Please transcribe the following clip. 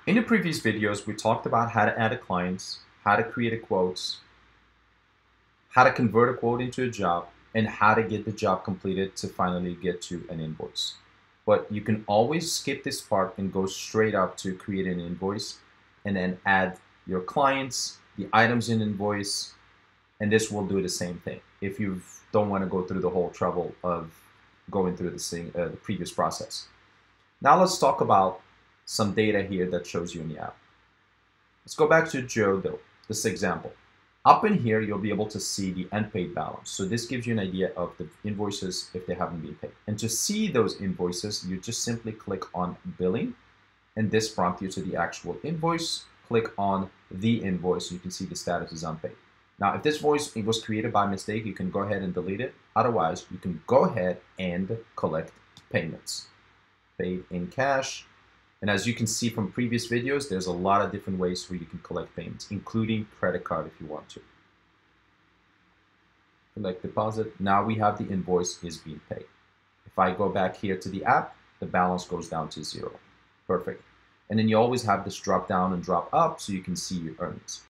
In the previous videos, we talked about how to add a client, how to create a quote, how to convert a quote into a job, and how to get the job completed to finally get to an invoice. But you can always skip this part and go straight up to create an invoice and then add your clients, the items in invoice, and this will do the same thing if you don't want to go through the whole trouble of going through the previous process. Now let's talk about some data here that shows you in the app. Let's go back to Joe though, this example. Up in here, you'll be able to see the unpaid balance. So this gives you an idea of the invoices if they haven't been paid. And to see those invoices, you just simply click on billing, and this prompts you to the actual invoice. Click on the invoice, you can see the status is unpaid. Now, if this voice was created by mistake, you can go ahead and delete it. Otherwise, you can go ahead and collect payments. Paid in cash. And as you can see from previous videos, there's a lot of different ways where you can collect payments, including credit card if you want to. Collect deposit. Now we have the invoice is being paid. If I go back here to the app, the balance goes down to 0. Perfect. And then you always have this drop down and drop up so you can see your earnings.